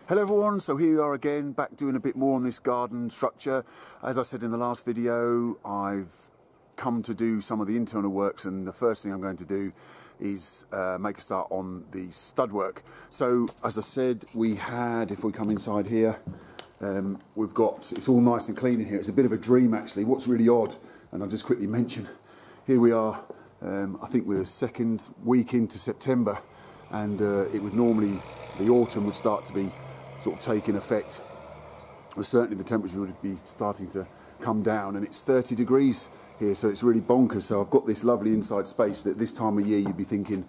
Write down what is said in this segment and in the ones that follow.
Hello everyone, so here we are again, back doing a bit more on this garden structure. As I said in the last video, I've come to do some of the internal works, and the first thing I'm going to do is make a start on the stud work. So as I said, we had, if we come inside here, we've got, it's all nice and clean in here. It's a bit of a dream actually. What's really odd, and I'll just quickly mention, here we are, I think we're the second week into September, and it would normally, the autumn would start to be sort of taking effect. Well, certainly the temperature would be starting to come down, and it's 30 degrees here, so it's really bonkers. So I've got this lovely inside space that this time of year you'd be thinking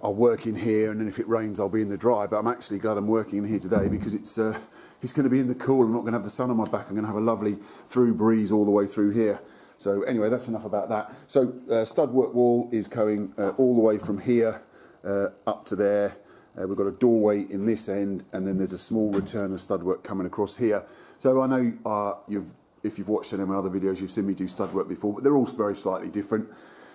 I'll work in here, and then if it rains I'll be in the dry, but I'm actually glad I'm working in here today because it's going to be in the cool. I'm not going to have the sun on my back. I'm going to have a lovely through breeze all the way through here. So anyway, that's enough about that. So stud work wall is going all the way from here up to there. We've got a doorway in this end, and then there's a small return of stud work coming across here. So I know if you've watched any of my other videos, you've seen me do stud work before, but they're all very slightly different.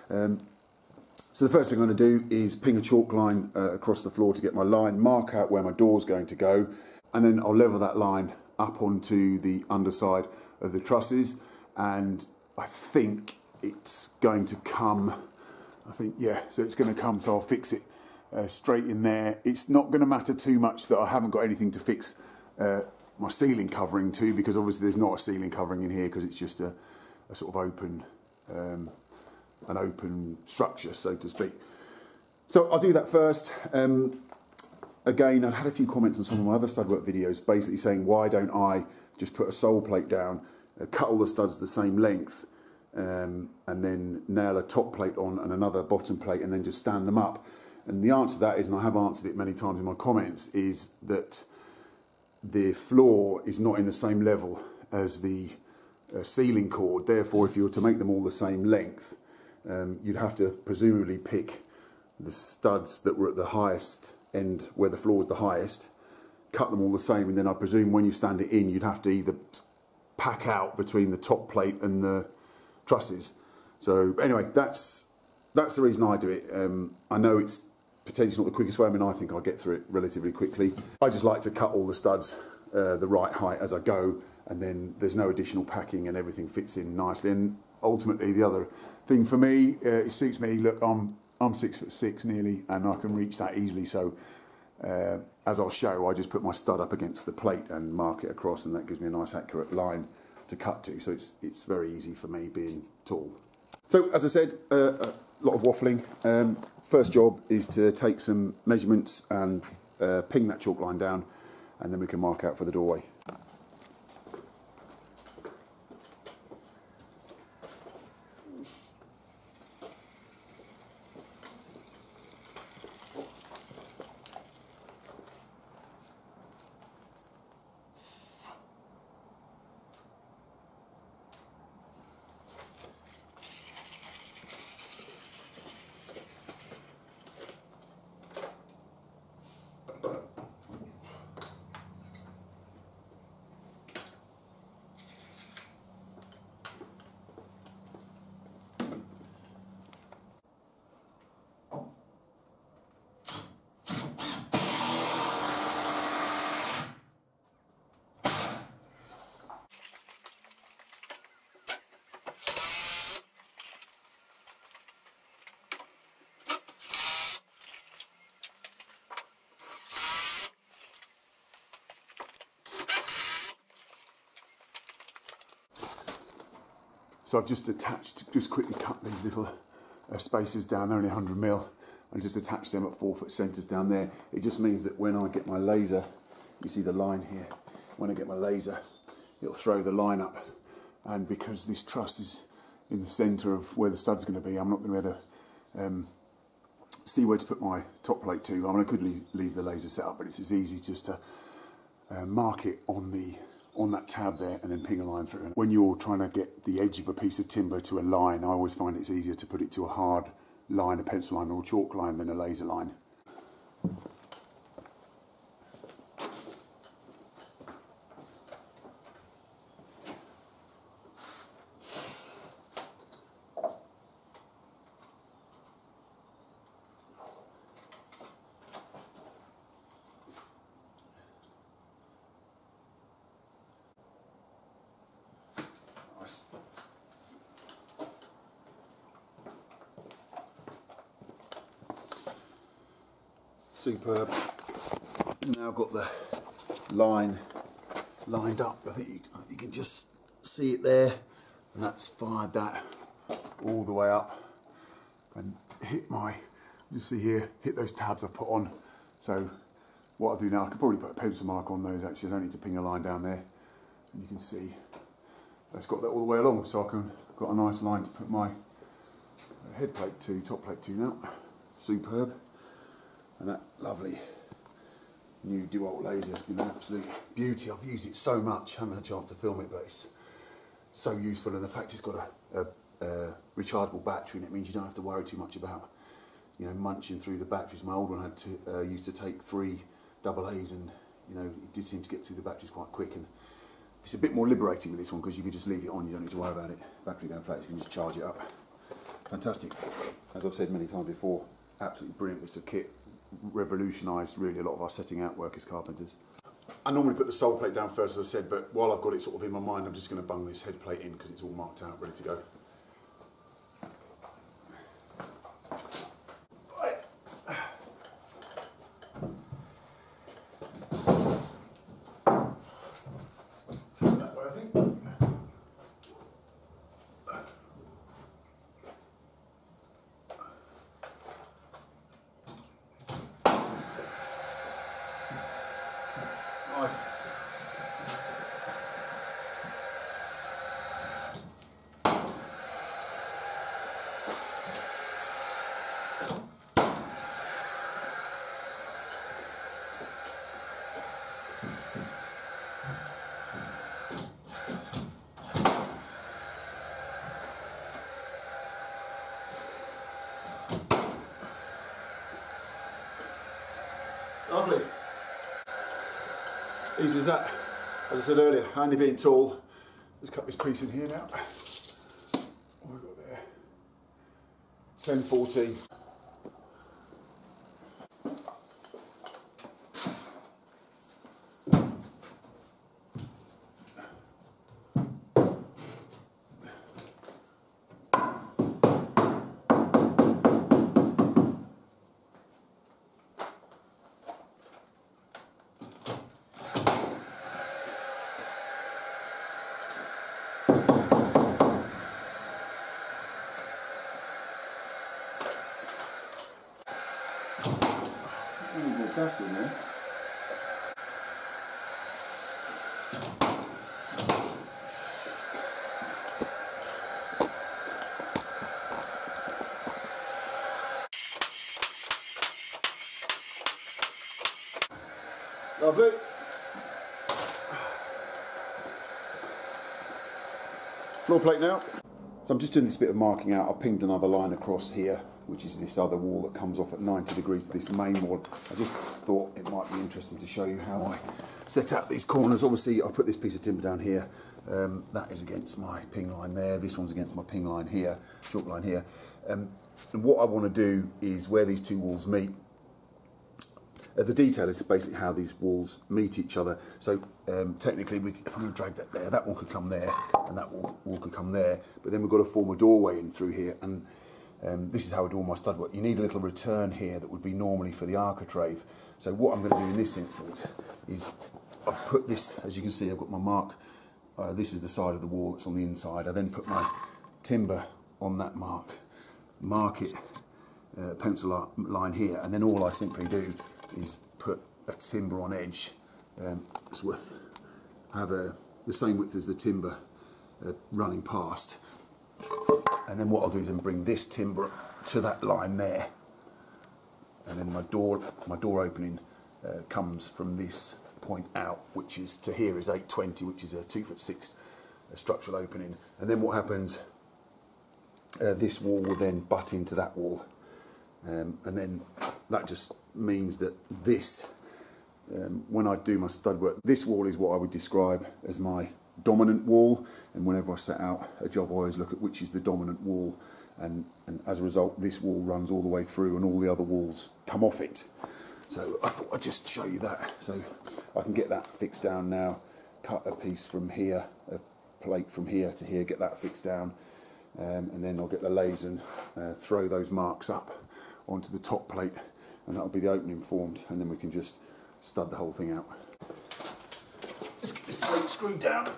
So the first thing I'm going to do is ping a chalk line across the floor to get my line, mark out where my door's going to go, and then I'll level that line up onto the underside of the trusses, and I think it's going to come, so it's going to come, so I'll fix it straight in there. It's not going to matter too much that I haven't got anything to fix my ceiling covering to, because obviously there's not a ceiling covering in here because it's just a sort of open, an open structure, so to speak. So I'll do that first. Again, I've had a few comments on some of my other stud work videos basically saying, why don't I just put a sole plate down, cut all the studs the same length, and then nail a top plate on and another bottom plate, and then just stand them up. And the answer to that is, and I have answered it many times in my comments, is that the floor is not in the same level as the ceiling cord. Therefore, if you were to make them all the same length, you'd have to presumably pick the studs that were at the highest end, where the floor was the highest, cut them all the same, and then I presume when you stand it in, you'd have to either pack out between the top plate and the trusses. So anyway, that's the reason I do it. I know it's potentially not the quickest way. I mean, I think I'll get through it relatively quickly. I just like to cut all the studs the right height as I go, and then there's no additional packing and everything fits in nicely. And ultimately, the other thing for me, it suits me. Look, I'm 6'6" nearly, and I can reach that easily. So as I'll show, I just put my stud up against the plate and mark it across, and that gives me a nice accurate line to cut to. So it's very easy for me being tall. So as I said, a lot of waffling. First job is to take some measurements and ping that chalk line down, and then we can mark out for the doorway. So I've just quickly cut these little spaces down, they're only 100mm, and just attach them at 4-foot centres down there. It just means that when I get my laser, you see the line here, when I get my laser, it'll throw the line up. And because this truss is in the centre of where the stud's going to be, I'm not going to be able to see where to put my top plate to. I mean, I could leave the laser set up, but it's as easy just to mark it on that tab there and then ping a line through. And when you're trying to get the edge of a piece of timber to a line, I always find it's easier to put it to a hard line, a pencil line or a chalk line, than a laser line. Superb. Now got the line lined up. I think you can just see it there, and that's fired that all the way up and hit my, you see here, hit those tabs I put on. So what I'll do now, I could probably put a pencil mark on those actually. I don't need to ping a line down there. And you can see that's got that all the way along, so I can got a nice line to put my head plate to, top plate to now. Superb. And that lovely new DeWalt laser has been an absolute beauty. I've used it so much, haven't had a chance to film it, but it's so useful, and the fact it's got a rechargeable battery, and it means you don't have to worry too much about, you know, munching through the batteries. My old one had to used to take 3 AA's, and you know, it did seem to get through the batteries quite quick, and it's a bit more liberating with this one because you can just leave it on, you don't need to worry about it. Battery going flat, you can just charge it up. Fantastic. As I've said many times before, absolutely brilliant piece of kit. Revolutionised really a lot of our setting out work as carpenters. I normally put the sole plate down first, as I said, but while I've got it sort of in my mind, I'm just going to bung this head plate in because it's all marked out, ready to go. Right. Turn that way, I think. Nice. Lovely. Easy as that. As I said earlier, handy being tall. Let's cut this piece in here now. What have we got there? 10-14. Gas in there. Lovely. Floor plate now. So I'm just doing this bit of marking out. I've pinged another line across here, which is this other wall that comes off at 90 degrees to this main wall. I just thought it might be interesting to show you how I set out these corners. Obviously, I put this piece of timber down here. That is against my ping line there. This one's against my ping line here, chalk line here. And what I want to do is where these two walls meet. The detail is basically how these walls meet each other. So technically, if I'm going to drag that there, that one could come there, and that wall could come there. But then we've got to form a doorway in through here, and this is how I do all my stud work. You need a little return here that would be normally for the architrave. So what I'm going to do in this instance is I've put this, as you can see, I've got my mark. This is the side of the wall that's on the inside. I then put my timber on that mark it, pencil line here, and then all I simply do is put a timber on edge. It's have the same width as the timber running past. And then what I'll do is then bring this timber to that line there, and then my door opening comes from this point out, which is to here is 820, which is a 2'6" structural opening. And then what happens? This wall will then butt into that wall, and then that just means that this, when I do my stud work, this wall is what I would describe as my dominant wall, and whenever I set out a job I always look at which is the dominant wall, and as a result this wall runs all the way through and all the other walls come off it. So I thought I'd just show you that. So I can get that fixed down now, cut a piece from here, a plate from here to here, get that fixed down, and then I'll get the laser and throw those marks up onto the top plate, and that'll be the opening formed, and then we can just stud the whole thing out. Let's get this plate screwed down.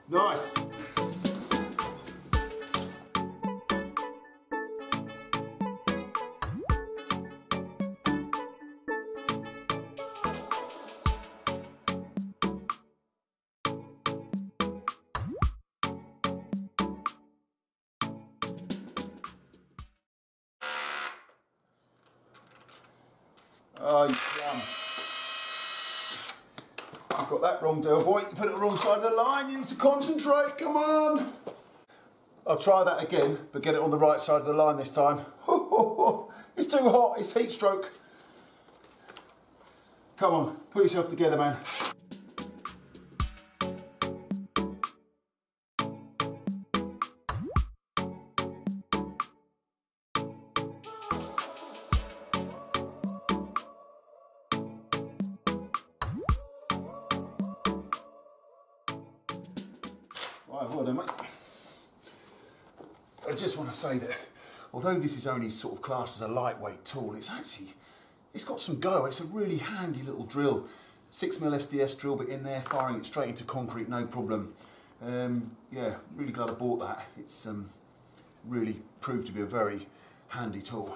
Nice. Oh, you plum. You've got that wrong, Del boy. You put it on the wrong side of the line. You need to concentrate. Come on. I'll try that again, but get it on the right side of the line this time. It's too hot. It's heat stroke. Come on. Put yourself together, man. Right, well done, mate. I just want to say that although this is only sort of classed as a lightweight tool, it's got some go. It's a really handy little drill. 6mm SDS drill bit in there, firing it straight into concrete, no problem. Yeah, really glad I bought that. It's really proved to be a very handy tool.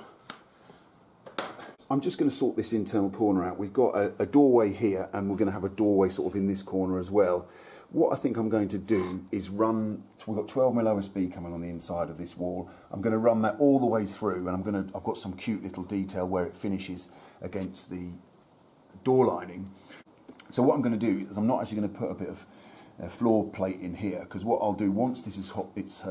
I'm just going to sort this internal corner out. We've got a doorway here, and we're going to have a doorway sort of in this corner as well. What I think I'm going to do is run, we've got 12mm OSB coming on the inside of this wall. I'm going to run that all the way through, and I've got some cute little detail where it finishes against the door lining. So what I'm going to do is I'm not actually going to put a bit of floor plate in here, because what I'll do once this is hot, it's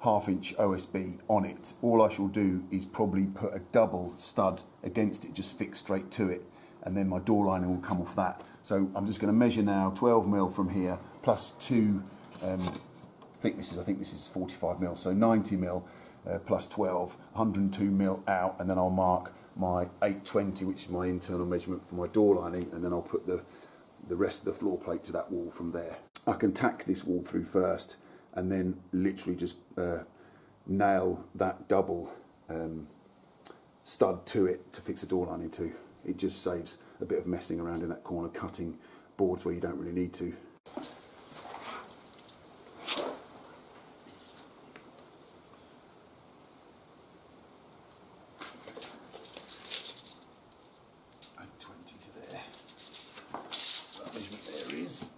half-inch OSB on it, all I shall do is probably put a double stud against it, just fixed straight to it, and then my door lining will come off that. So I'm just going to measure now 12mm from here, plus 2 thicknesses. I think this is 45mm, so 90mm plus 12, 102mm out, and then I'll mark my 820, which is my internal measurement for my door lining, and then I'll put the rest of the floor plate to that wall from there. I can tack this wall through first, and then literally just nail that double stud to it to fix a door lining to. It just saves a bit of messing around in that corner, cutting boards where you don't really need to. That measurement there is,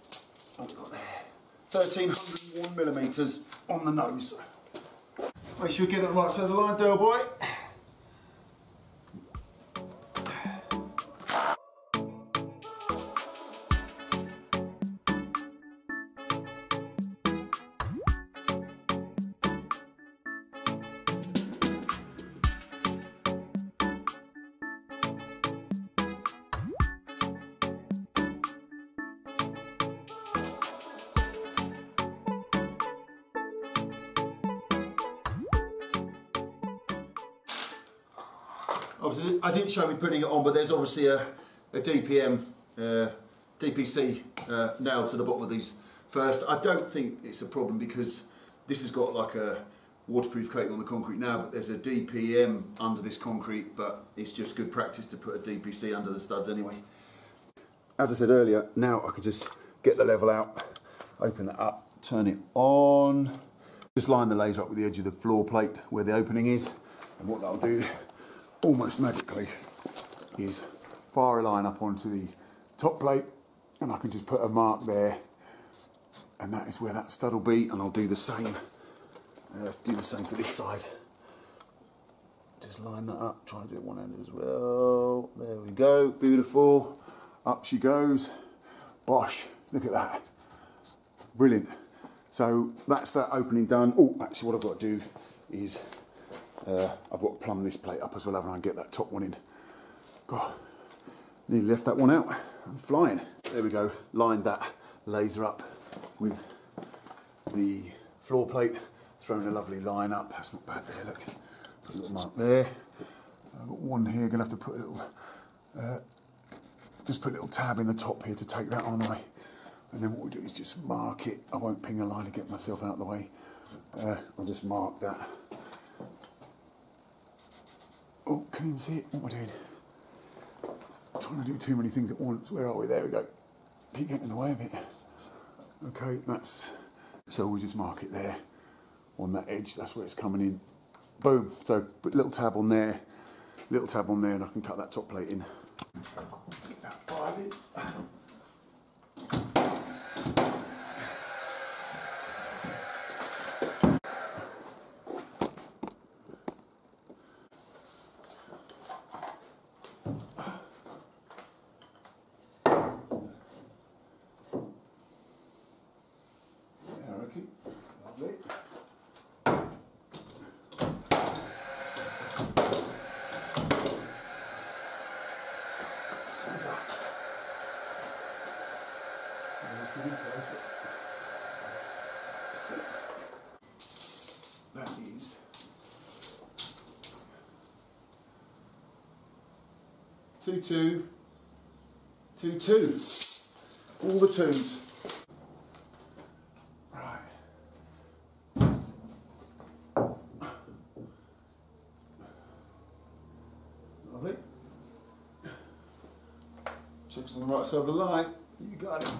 what have we got there? 1301mm on the nose. Make sure you get it on the right side of the line, Del boy. Obviously, I didn't show me putting it on, but there's obviously a DPM, DPC nailed to the bottom of these first. I don't think it's a problem because this has got like a waterproof coating on the concrete now, but there's a DPM under this concrete, but it's just good practice to put a DPC under the studs anyway. As I said earlier, now I could just get the level out, open that up, turn it on, just line the laser up with the edge of the floor plate where the opening is, And what that'll do, almost magically, is fire a line up onto the top plate, and I can just put a mark there, and that is where that stud will be. And I'll do the same. For this side. Just line that up. Try and do it one-handed as well. There we go. Beautiful. Up she goes. Bosh. Look at that. Brilliant. So that's that opening done. Oh, actually, what I've got to do is I've got to plumb this plate up as well, haven't I, and get that top one in. God, nearly left that one out. I'm flying. There we go. Lined that laser up with the floor plate. Thrown a lovely line up. That's not bad there. Look, put a little mark there. I've got one here. Gonna have to put a little, just put a little tab in the top here to take that on away. And then what we do is just mark it. I won't ping a line to get myself out of the way. I'll just mark that. Oh, can you even see it? What am I doing? I'm trying to do too many things at once. Where are we? There we go. Keep getting in the way of it. Okay, that's, so we'll just mark it there on that edge. That's where it's coming in. Boom. So put a little tab on there, and I can cut that top plate in. Let's get that file in. Lovely. That is 2 2 2 2. All the twos. Lovely. Checks on the right side of the line. You got it.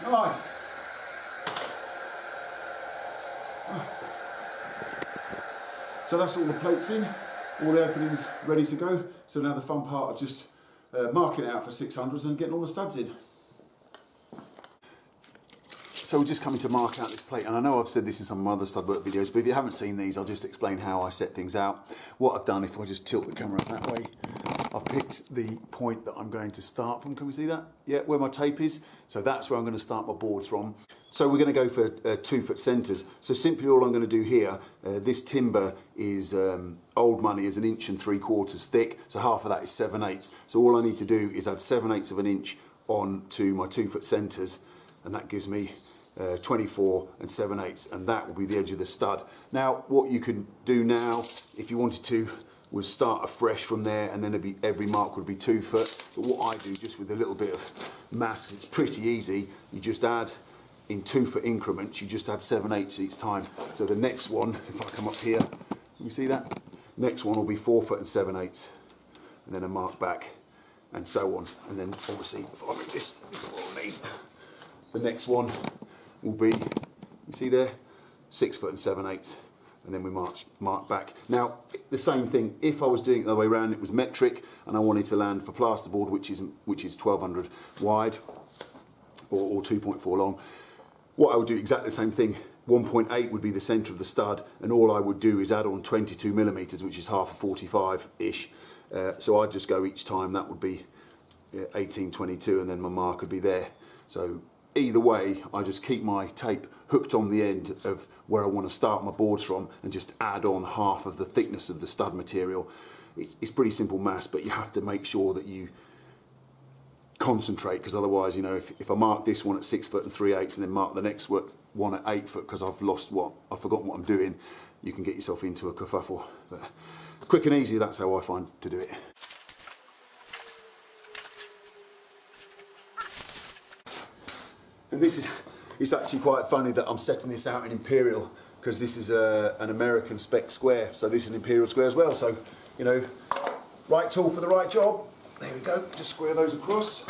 Nice. So that's all the plates in, all the openings ready to go. So now the fun part of just marking it out for 600s and getting all the studs in. So we're just coming to mark out this plate, and I know I've said this in some of my other stud work videos, but if you haven't seen these, I'll just explain how I set things out. What I've done, if I just tilt the camera that way, I've picked the point that I'm going to start from. Can we see that? Yeah, where my tape is. So that's where I'm going to start my boards from. So we're going to go for 2 foot centres. So simply all I'm going to do here, this timber is old money, is 1 3/4 inches thick. So half of that is 7/8. So all I need to do is add 7/8 of an inch on to my 2 foot centres, and that gives me 24 7/8, and that will be the edge of the stud. Now what you can do now, if you wanted to, was start afresh from there, and then it'd be, every mark would be 2 foot. But what I do, just with a little bit of mass, it's pretty easy, you just add in 2 foot increments, you just add 7/8 each time. So the next one, if I come up here, can you see that? Next one will be 4 foot and 7/8, and then a mark back, and so on. And then obviously, if I move this, on these, the next one will be, you see there, 6 foot and 7/8, and then we mark back. Now, the same thing, if I was doing it the other way around, it was metric, and I wanted to land for plasterboard, which is 1200 wide, or 2.4 long, what I would do exactly the same thing. 1.8 would be the centre of the stud, and all I would do is add on 22 millimetres, which is half a 45-ish. So I'd just go each time, that would be 1822, and then my mark would be there. So either way, I just keep my tape hooked on the end of where I want to start my boards from, and just add on half of the thickness of the stud material. It's pretty simple maths, but you have to make sure that you concentrate, because otherwise, you know, if I mark this one at 6 foot and 3/8 and then mark the next one at 8 foot because I've forgotten what I'm doing, you can get yourself into a kerfuffle. But quick and easy, that's how I find to do it. And this is it's actually quite funny that I'm setting this out in Imperial, because this is an American spec square, so this is an Imperial square as well. So, you know, right tool for the right job. There we go, just square those across.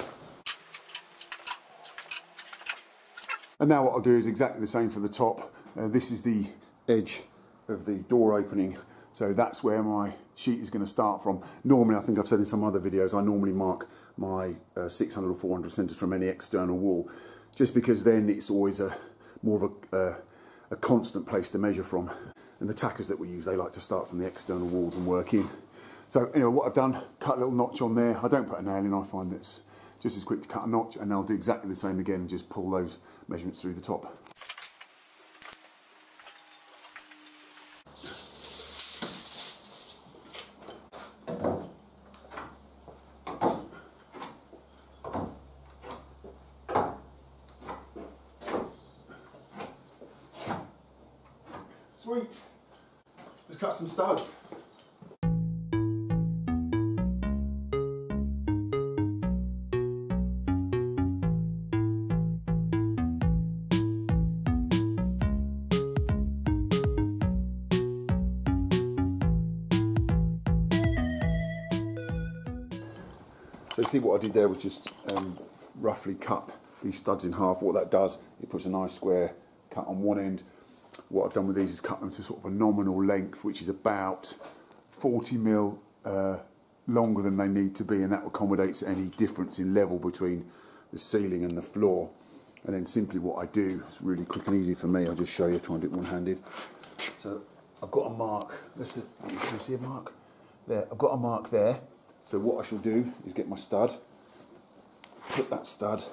And now what I'll do is exactly the same for the top. This is the edge of the door opening, so that's where my sheet is going to start from. Normally, I think I've said in some other videos, I normally mark my 600 or 400 centres from any external wall, just because then it's always more of a constant place to measure from. And the tackers that we use, they like to start from the external walls and work in. So anyway, what I've done, cut a little notch on there. I don't put a nail in, I find that's just as quick to cut a notch, and I'll do exactly the same again and just pull those measurements through the top. Sweet. Let's cut some studs. So see what I did there was just roughly cut these studs in half. What that does, it puts a nice square cut on one end. What I've done with these is cut them to sort of a nominal length, which is about 40mm longer than they need to be, and that accommodates any difference in level between the ceiling and the floor. And then simply what I do, it's really quick and easy for me, I'll just show you, try and do it one-handed. So I've got a mark, can you see a mark? There, I've got a mark there. So what I shall do is get my stud, put that stud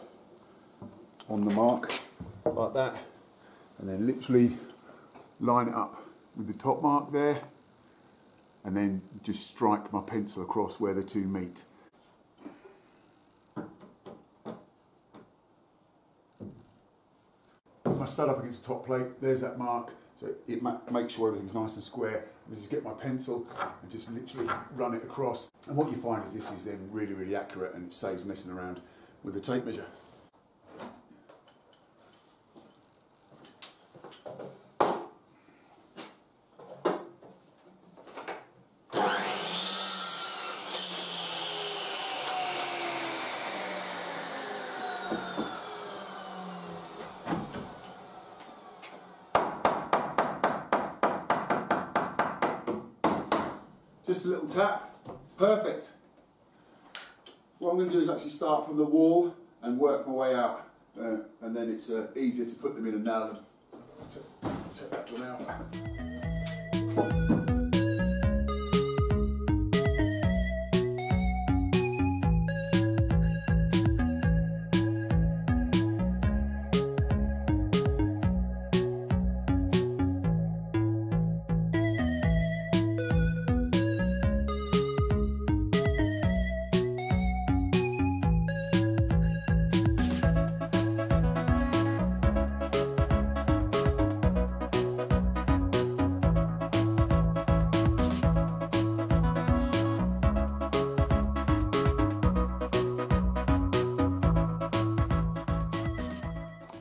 on the mark, like that, and then literally line it up with the top mark there, and then just strike my pencil across where the two meet. Put my stud up against the top plate, there's that mark, so it makes sure everything's nice and square. And just get my pencil and just literally run it across. And what you find is this is then really, really accurate, and it saves messing around with the tape measure. Just a little tap, perfect. What I'm going to do is actually start from the wall and work my way out, and then it's easier to put them in and nail them. Check that one out.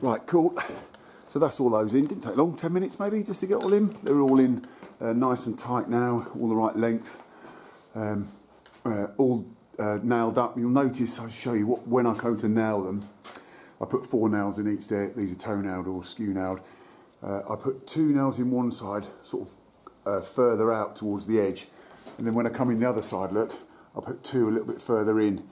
Right, cool. So that's all those in. Didn't take long, 10 minutes maybe, just to get all in. They're all in nice and tight now, all the right length, all nailed up. You'll notice, I'll show you, when I go to nail them, I put 4 nails in each there. These are toe nailed or skew nailed. I put 2 nails in one side, sort of further out towards the edge. And then when I come in the other side, look, I put 2 a little bit further in.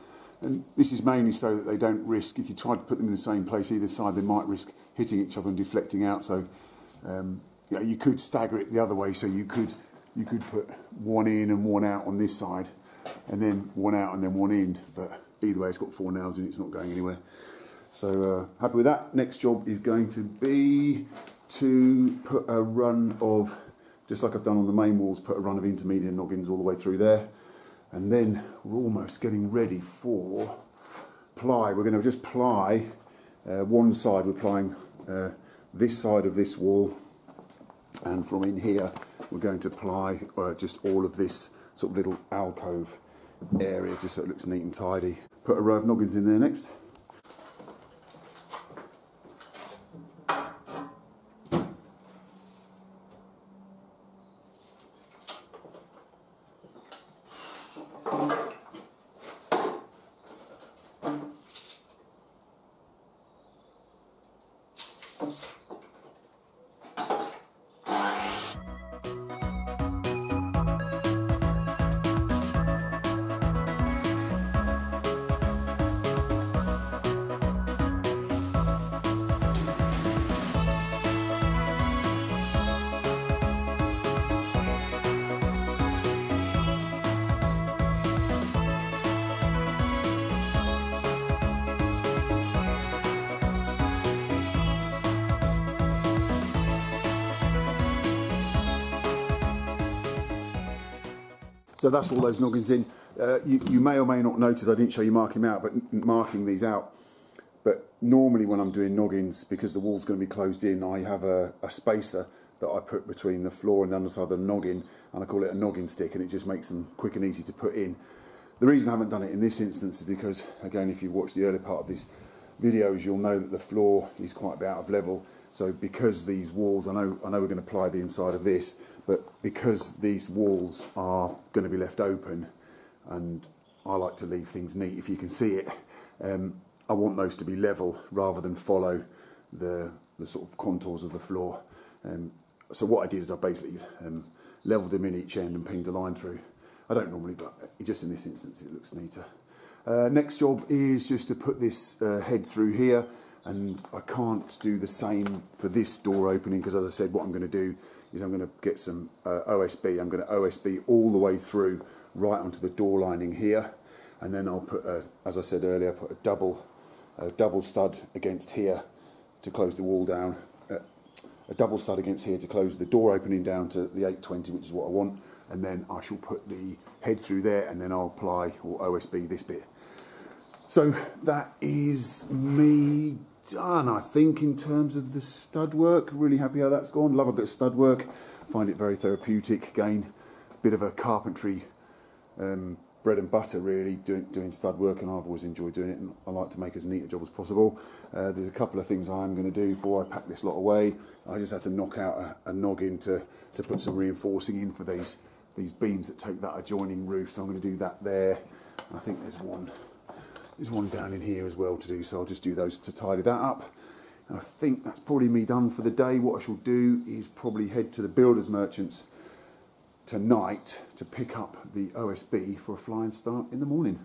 And this is mainly so that they don't risk, if you try to put them in the same place either side, they might risk hitting each other and deflecting out. So yeah, you could stagger it the other way, so you could put 1 in and 1 out on this side, and then 1 out and then 1 in, but either way it's got 4 nails in it, it's not going anywhere. So happy with that. Next job is going to be to put a run of, just like I've done on the main walls, put a run of intermediate noggins all the way through there. And then we're almost getting ready for ply. We're going to just ply one side. We're plying this side of this wall, and from in here we're going to ply just all of this sort of little alcove area, just so it looks neat and tidy. Put a row of noggins in there next. So that's all those noggins in. You may or may not notice I didn't show you marking these out. But normally when I'm doing noggins, because the wall's going to be closed in, I have a spacer that I put between the floor and the underside of the noggin, and I call it a noggin stick, and it just makes them quick and easy to put in. The reason I haven't done it in this instance is because, again, if you've watched the earlier part of this video, you'll know that the floor is quite a bit out of level. So because these walls, I know we're going to apply the inside of this, but because these walls are going to be left open, and I like to leave things neat if you can see it, I want those to be level rather than follow the sort of contours of the floor. So what I did is I basically levelled them in each end and pinged a line through. I don't normally, but just in this instance it looks neater. Next job is just to put this head through here, and I can't do the same for this door opening because, as I said, what I'm going to do is I'm going to get some OSB. I'm going to OSB all the way through right onto the door lining here, and then I'll put, as I said earlier, put a double stud against here to close the wall down, a double stud against here to close the door opening down to the 820, which is what I want, and then I shall put the head through there, and then I'll apply or OSB this bit. So that is me done, I think, in terms of the stud work. Really happy how that's gone. Love a bit of stud work. Find it very therapeutic. Again, a bit of a carpentry bread and butter, really, doing stud work, and I've always enjoyed doing it, and I like to make as neat a job as possible. There's a couple of things I am going to do before I pack this lot away. I just have to knock out a noggin to put some reinforcing in for these beams that take that adjoining roof, so I'm going to do that there. I think there's one down in here as well to do, so I'll just do those to tidy that up. And I think that's probably me done for the day. What I shall do is probably head to the Builders Merchants tonight to pick up the OSB for a flying start in the morning.